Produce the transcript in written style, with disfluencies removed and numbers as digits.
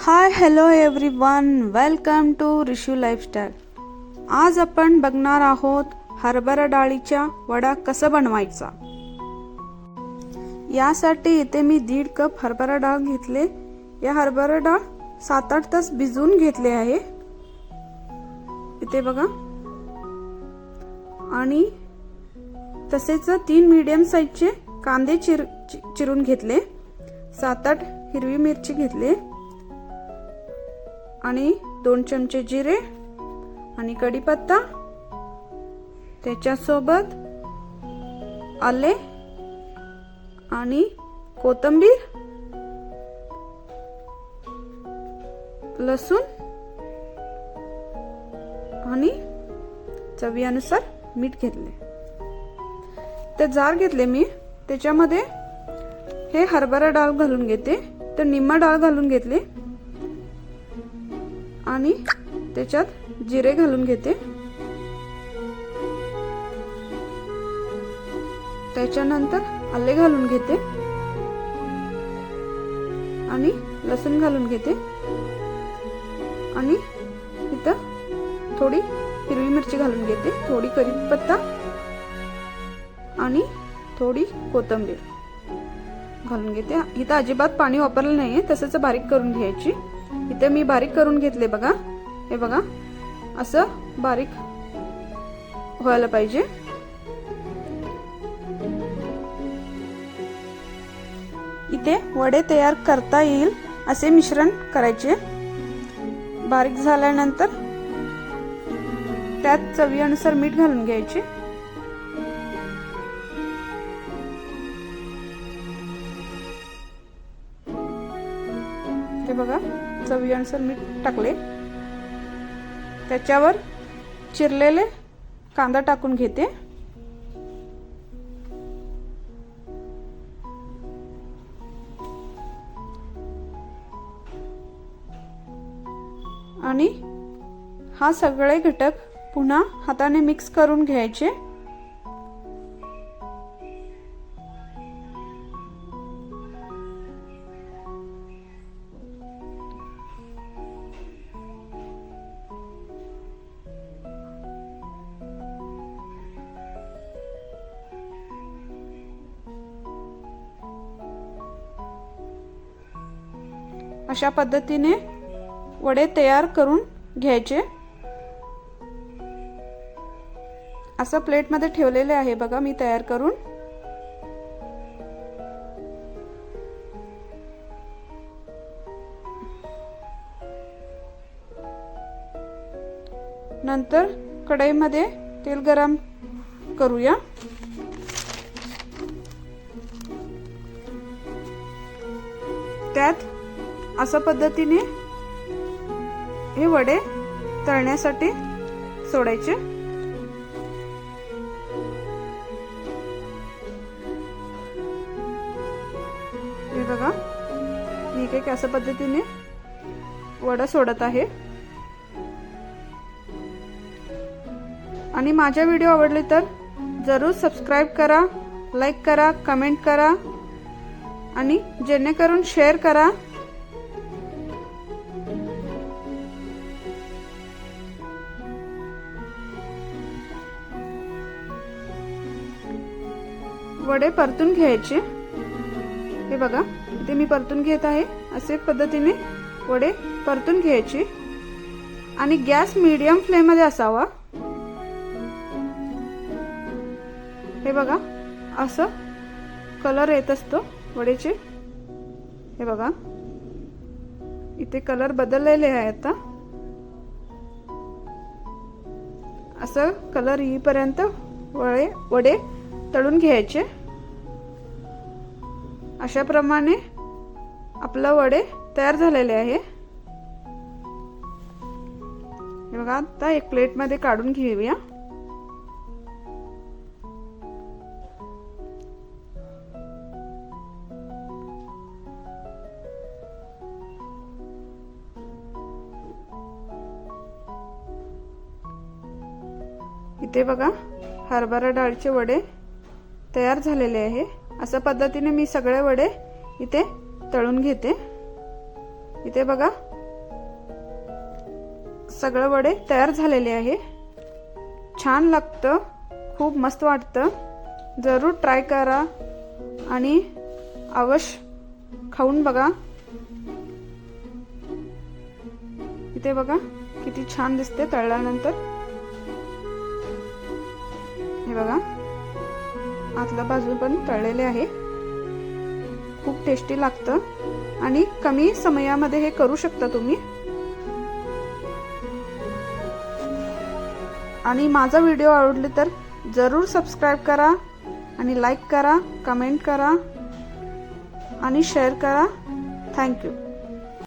High hello everyone, welcome to Rishu lifestyle. आज आपण बघणार आहोत हरभरा डाळीचा वडा कसा बनवायचा। यासाठी इथे मी 1.5 कप हरभरा डाळ घेतले। या हरभरा डाळ 7-8 तास भिजवून घेतले आहे इथे बघा। आणि तसेच 3 मीडियम साइजचे कांदे चिरून घेतले, 7-8 हिरवी मिरची घेतले आणि 2 चमचे जिरे आणि कढीपत्ता, त्याच्यासोबत आले आणि कोथिंबीर, लसूण आणि चवीनुसार मीठ घेतले। ते जार घेतले मी, त्याच्यामध्ये हे हरभरा डाळ घालून घेते। तर निम्मा डाळ घालून घेतले आणि त्याच्यात जिरे घालून घेते। त्याच्यानंतर आले घालून घेते आणि लसूण घालून घेते आणि इथं थोडी हिरवी मिरची घालून घेते, थोडी कढीपत्ता आणि थोडी कोथिंबीर घालून घेते। इथं अजिबात पाणी वापरलं नाहीये, तसंच बारीक करून घ्यायची। इथे मी बारीक करून घेतले बघा, हे बघा असं बारीक व्हायला पाहिजे। इथे वडे तयार करता येईल असे मिश्रण करायचे। बारीक झाल्यानंतर त्यात चवीनुसार मीठ घालून घ्यायचे। ते बघा चवीनुसार मीठ टाकले, त्याच्यावर चिरलेले कांदा टाकून घेते आणि हा सगळे घटक पुन्हा हाताने मिक्स करून घ्यायचे। अशा पद्धतीने वडे तयार करून घ्यायचे। असं प्लेट मध्ये ठेवलेले आहे बघा मी तयार करून। नंतर कढईमध्ये तेल गरम करूया। त्यात अशा पद्धतीने हे वडे तळण्यासाठी सोडायचे। हे बघा मी काही अशा पद्धतीने वडा सोडत आहे। आणि माझा व्हिडिओ आवडले तर जरूर सबस्क्राइब करा, लाईक करा, कमेंट करा आणि जेणेकरून शेअर करा। वडे परतून घ्यायचे, हे बघा इथे मी परतून घेत आहे। असे पद्धतीने वडे परतून घ्यायचे आणि गॅस मीडियम फ्लेम मध्ये असावा। हे बघा असं कलर येत असतो वडेचे। हे बघा इथे कलर बदललेले आहे आता। असं कलर येईपर्यंत वडे तळून घ्यायचे। अशा प्रमाणे आपले वडे तयार झालेले आहे। हे बघा आता एक प्लेट मध्ये काढून घेऊया। इथे बघा हरभरा डाळीचे वडे तयार झालेले आहे। अशा पद्धतीने मी सगळे वडे इथे तळून घेते। इथे बघा सगळे वडे तयार झालेले आहे। छान लागतं, खूप मस्त वाटतं। जरूर ट्राय करा आणि अवश्य खाऊन बघा। इथे बघा किती छान दिसते तळल्यानंतर। हे बघा आतला बाजू पण तळलेले आहे। खूप टेस्टी लागतं आणि कमी समयामध्ये हे करू शकता तुम्ही। आणि माझा व्हिडिओ आवडले तर जरूर सबस्क्राइब करा आणि लाईक करा, कमेंट करा आणि शेअर करा। Thank you.